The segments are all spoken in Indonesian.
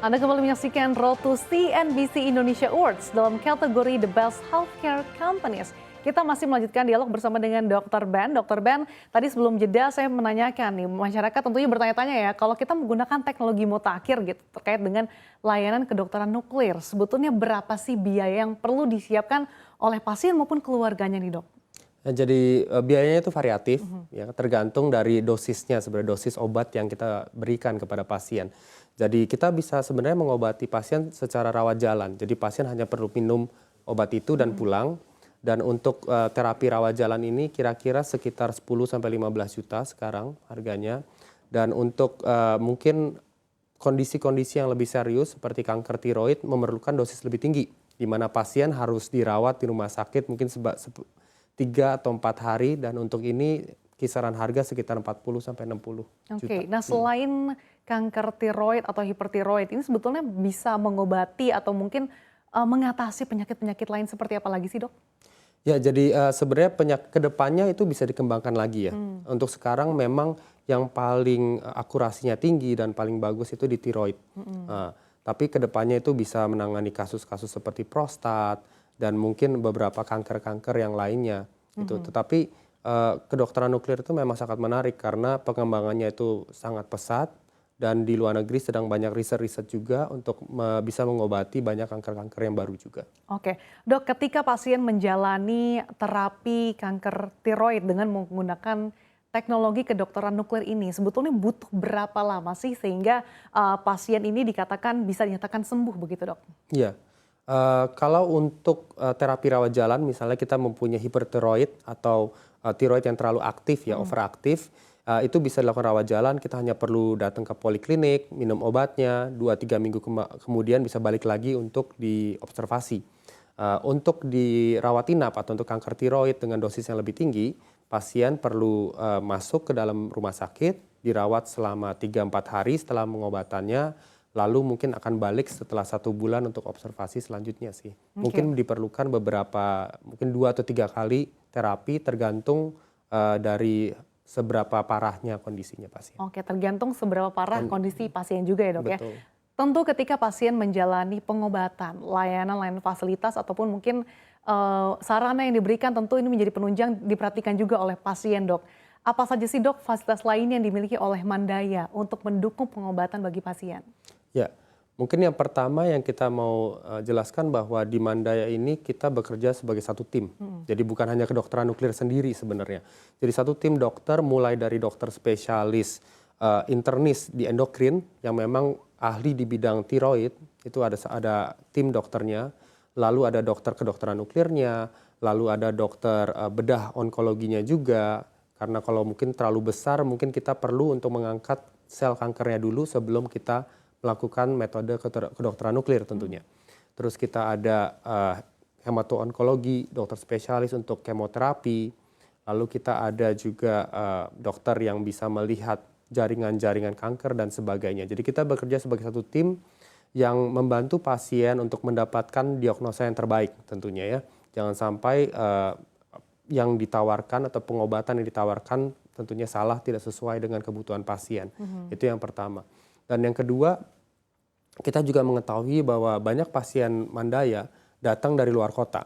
Anda kembali menyaksikan Road to CNBC Indonesia Awards dalam kategori The Best Healthcare Companies. Kita masih melanjutkan dialog bersama dengan Dr. Ben. Dr. Ben, tadi sebelum jeda saya menanyakan nih, masyarakat tentunya bertanya-tanya ya, kalau kita menggunakan teknologi mutakhir gitu terkait dengan layanan kedokteran nuklir, sebetulnya berapa sih biaya yang perlu disiapkan oleh pasien maupun keluarganya nih, Dok? Jadi biayanya itu variatif, ya tergantung dari dosisnya, sebenarnya dosis obat yang kita berikan kepada pasien. Jadi kita bisa sebenarnya mengobati pasien secara rawat jalan. Jadi pasien hanya perlu minum obat itu dan pulang. Dan untuk terapi rawat jalan ini kira-kira sekitar 10-15 juta sekarang harganya. Dan untuk mungkin kondisi-kondisi yang lebih serius seperti kanker tiroid memerlukan dosis lebih tinggi, di mana pasien harus dirawat di rumah sakit mungkin 3 atau 4 hari, dan untuk ini kisaran harga sekitar 40-60 juta. Oke, nah selain kanker tiroid atau hipertiroid, ini sebetulnya bisa mengobati atau mungkin mengatasi penyakit-penyakit lain seperti apa lagi sih, Dok? Ya, jadi sebenarnya kedepannya itu bisa dikembangkan lagi ya. Untuk sekarang memang yang paling akurasinya tinggi dan paling bagus itu di tiroid. Tapi kedepannya itu bisa menangani kasus-kasus seperti prostat dan mungkin beberapa kanker-kanker yang lainnya. Gitu. Tetapi kedokteran nuklir itu memang sangat menarik karena pengembangannya itu sangat pesat. Dan di luar negeri sedang banyak riset-riset juga untuk bisa mengobati banyak kanker-kanker yang baru juga. Oke, Dok, ketika pasien menjalani terapi kanker tiroid dengan menggunakan teknologi kedokteran nuklir ini, sebetulnya butuh berapa lama sih sehingga pasien ini dikatakan bisa dinyatakan sembuh begitu, Dok? Iya, kalau untuk terapi rawat jalan misalnya kita mempunyai hipertiroid atau tiroid yang terlalu aktif ya, overaktif, itu bisa dilakukan rawat jalan. Kita hanya perlu datang ke poliklinik, minum obatnya, 2-3 minggu kemudian bisa balik lagi untuk diobservasi. Untuk dirawat inap atau untuk kanker tiroid dengan dosis yang lebih tinggi, pasien perlu masuk ke dalam rumah sakit, dirawat selama 3-4 hari setelah pengobatannya, lalu mungkin akan balik setelah 1 bulan untuk observasi selanjutnya sih. Mungkin diperlukan mungkin 2 atau 3 kali terapi tergantung dari seberapa parahnya kondisinya pasien. Oke, tergantung seberapa parah kondisi pasien juga ya, Dok, ya. Betul. Tentu ketika pasien menjalani pengobatan, layanan fasilitas ataupun mungkin sarana yang diberikan tentu ini menjadi penunjang diperhatikan juga oleh pasien, Dok. Apa saja sih, Dok, fasilitas lain yang dimiliki oleh Mandaya untuk mendukung pengobatan bagi pasien? Ya, mungkin yang pertama yang kita mau jelaskan bahwa di Mandaya ini kita bekerja sebagai satu tim. Jadi bukan hanya kedokteran nuklir sendiri sebenarnya. Jadi satu tim dokter mulai dari dokter spesialis internis di endokrin yang memang ahli di bidang tiroid, itu ada tim dokternya, lalu ada dokter kedokteran nuklirnya, lalu ada dokter bedah onkologinya juga, karena kalau mungkin terlalu besar mungkin kita perlu untuk mengangkat sel kankernya dulu sebelum kita melakukan metode kedokteran nuklir tentunya. Terus kita ada hemato-onkologi, dokter spesialis untuk kemoterapi, lalu kita ada juga dokter yang bisa melihat jaringan-jaringan kanker dan sebagainya. Jadi kita bekerja sebagai satu tim yang membantu pasien untuk mendapatkan diagnosa yang terbaik tentunya ya. Jangan sampai yang ditawarkan atau pengobatan yang ditawarkan tentunya salah, tidak sesuai dengan kebutuhan pasien. Itu yang pertama. Dan yang kedua, kita juga mengetahui bahwa banyak pasien Mandaya datang dari luar kota.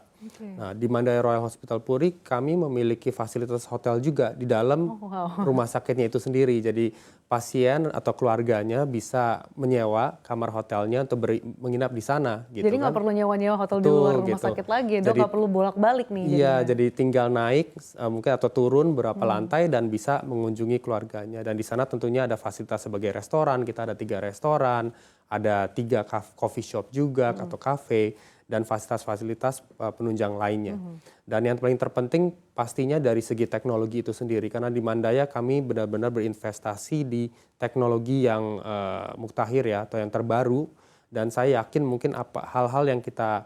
Nah, di Mandaya Royal Hospital Puri kami memiliki fasilitas hotel juga di dalam rumah sakitnya itu sendiri. Jadi pasien atau keluarganya bisa menyewa kamar hotelnya untuk menginap di sana. Gitu. Jadi nggak perlu nyewa-nyewa hotel di luar rumah sakit lagi, Dok, nggak perlu bolak-balik nih. Iya, jadi tinggal naik mungkin atau turun berapa lantai dan bisa mengunjungi keluarganya. Dan di sana tentunya ada fasilitas sebagai restoran, kita ada 3 restoran, ada 3 coffee shop juga atau cafe, dan fasilitas-fasilitas penunjang lainnya. Dan yang paling terpenting pastinya dari segi teknologi itu sendiri, karena di Mandaya kami benar-benar berinvestasi di teknologi yang muktahir ya, atau yang terbaru, dan saya yakin mungkin hal-hal yang kita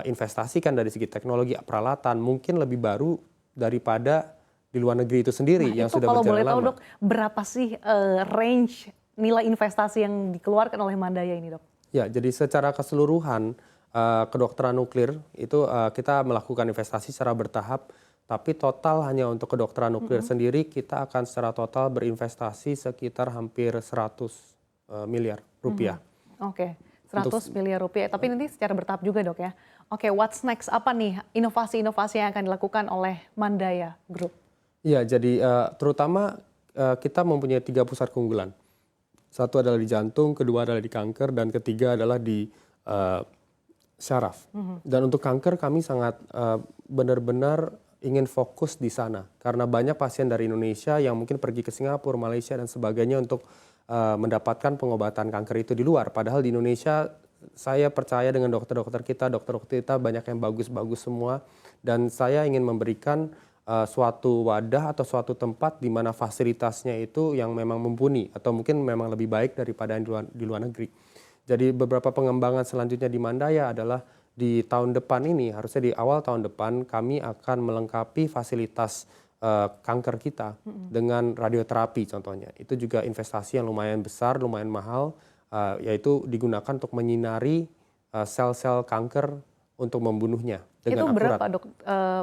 investasikan dari segi teknologi peralatan mungkin lebih baru daripada di luar negeri itu sendiri yang sudah berjalan lama. Kalau boleh tahu, Dok, berapa sih range nilai investasi yang dikeluarkan oleh Mandaya ini, Dok? Ya, jadi secara keseluruhan kedokteran nuklir itu kita melakukan investasi secara bertahap, tapi total hanya untuk kedokteran nuklir sendiri kita akan secara total berinvestasi sekitar hampir 100 miliar rupiah. Oke, 100 miliar rupiah, tapi nanti secara bertahap juga dok ya. Oke, what's next? Apa nih inovasi-inovasi yang akan dilakukan oleh Mandaya Group? Iya, jadi terutama kita mempunyai 3 pusat keunggulan. Satu adalah di jantung, kedua adalah di kanker, dan ketiga adalah di syaraf. Dan untuk kanker kami sangat benar-benar ingin fokus di sana. Karena banyak pasien dari Indonesia yang mungkin pergi ke Singapura, Malaysia, dan sebagainya untuk mendapatkan pengobatan kanker itu di luar. Padahal di Indonesia saya percaya dengan dokter-dokter kita banyak yang bagus-bagus semua. Dan saya ingin memberikan suatu wadah atau suatu tempat di mana fasilitasnya itu yang memang mumpuni atau mungkin memang lebih baik daripada yang di luar negeri. Jadi beberapa pengembangan selanjutnya di Mandaya adalah di tahun depan ini, harusnya di awal tahun depan kami akan melengkapi fasilitas kanker kita dengan radioterapi contohnya. Itu juga investasi yang lumayan besar, lumayan mahal, yaitu digunakan untuk menyinari sel-sel kanker untuk membunuhnya dengan Itu berapa akurat. dok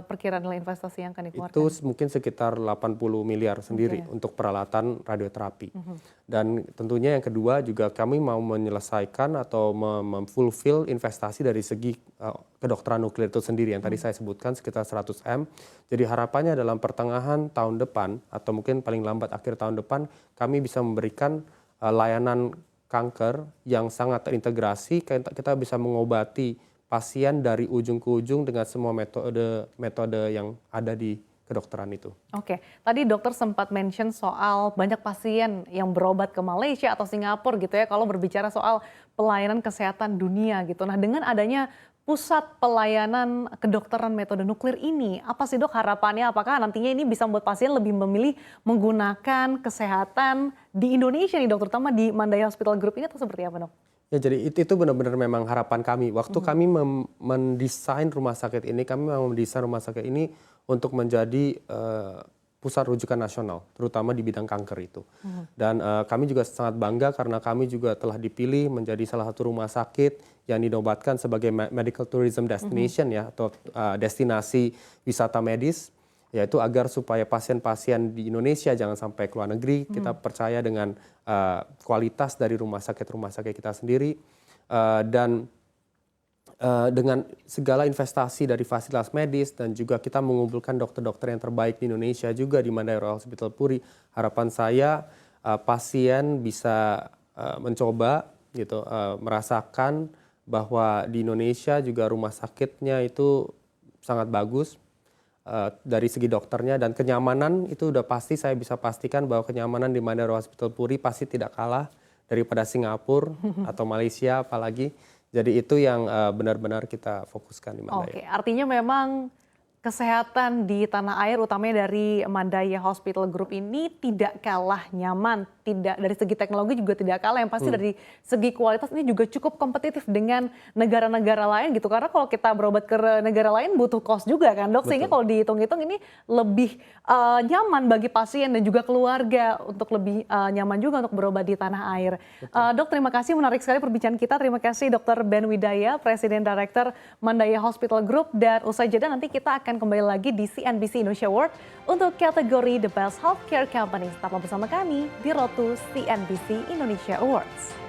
perkiraan nilai investasi yang akan dikeluarkan? Itu mungkin sekitar 80 miliar sendiri untuk peralatan radioterapi. Dan tentunya yang kedua juga kami mau menyelesaikan atau memfulfill investasi dari segi kedokteran nuklir itu sendiri yang tadi saya sebutkan sekitar 100 M. Jadi harapannya dalam pertengahan tahun depan atau mungkin paling lambat akhir tahun depan kami bisa memberikan layanan kanker yang sangat terintegrasi, kita bisa mengobati pasien dari ujung ke ujung dengan semua metode yang ada di kedokteran itu. Oke, tadi dokter sempat mention soal banyak pasien yang berobat ke Malaysia atau Singapura gitu ya kalau berbicara soal pelayanan kesehatan dunia gitu. Nah, dengan adanya pusat pelayanan kedokteran metode nuklir ini, apa sih dok harapannya? Apakah nantinya ini bisa membuat pasien lebih memilih menggunakan kesehatan di Indonesia nih dok, terutama di Mandaya Hospital Group ini atau seperti apa dok? Ya, jadi itu benar-benar memang harapan kami. Waktu kami mendesain rumah sakit ini, kami memang mendesain rumah sakit ini untuk menjadi pusat rujukan nasional, terutama di bidang kanker itu. Dan kami juga sangat bangga karena kami juga telah dipilih menjadi salah satu rumah sakit yang dinobatkan sebagai medical tourism destination ya, atau destinasi wisata medis. Yaitu agar supaya pasien-pasien di Indonesia jangan sampai ke luar negeri, kita percaya dengan kualitas dari rumah sakit kita sendiri, dan dengan segala investasi dari fasilitas medis dan juga kita mengumpulkan dokter-dokter yang terbaik di Indonesia juga di Mandaya Royal Hospital Puri. Harapan saya pasien bisa mencoba gitu, merasakan bahwa di Indonesia juga rumah sakitnya itu sangat bagus. Dari segi dokternya dan kenyamanan itu udah pasti saya bisa pastikan bahwa kenyamanan di Mandaya Royal Hospital Puri pasti tidak kalah daripada Singapura atau Malaysia apalagi. Jadi itu yang benar-benar kita fokuskan di Mandaya. Oke, artinya memang kesehatan di tanah air utamanya dari Mandaya Hospital Group ini tidak kalah nyaman, tidak dari segi teknologi juga tidak kalah, yang pasti dari segi kualitas ini juga cukup kompetitif dengan negara-negara lain gitu. Karena kalau kita berobat ke negara lain butuh cost juga kan dok, sehingga kalau dihitung-hitung ini lebih nyaman bagi pasien dan juga keluarga untuk lebih nyaman juga untuk berobat di tanah air. Dok, terima kasih, menarik sekali perbincangan kita. Terima kasih Dr. Ben Widaya, Presiden Director Mandaya Hospital Group, dan usai jeda nanti kita akan kembali lagi di CNBC Indonesia Award untuk kategori The Best Healthcare Company. Tetaplah bersama kami di Road to CNBC Indonesia Awards.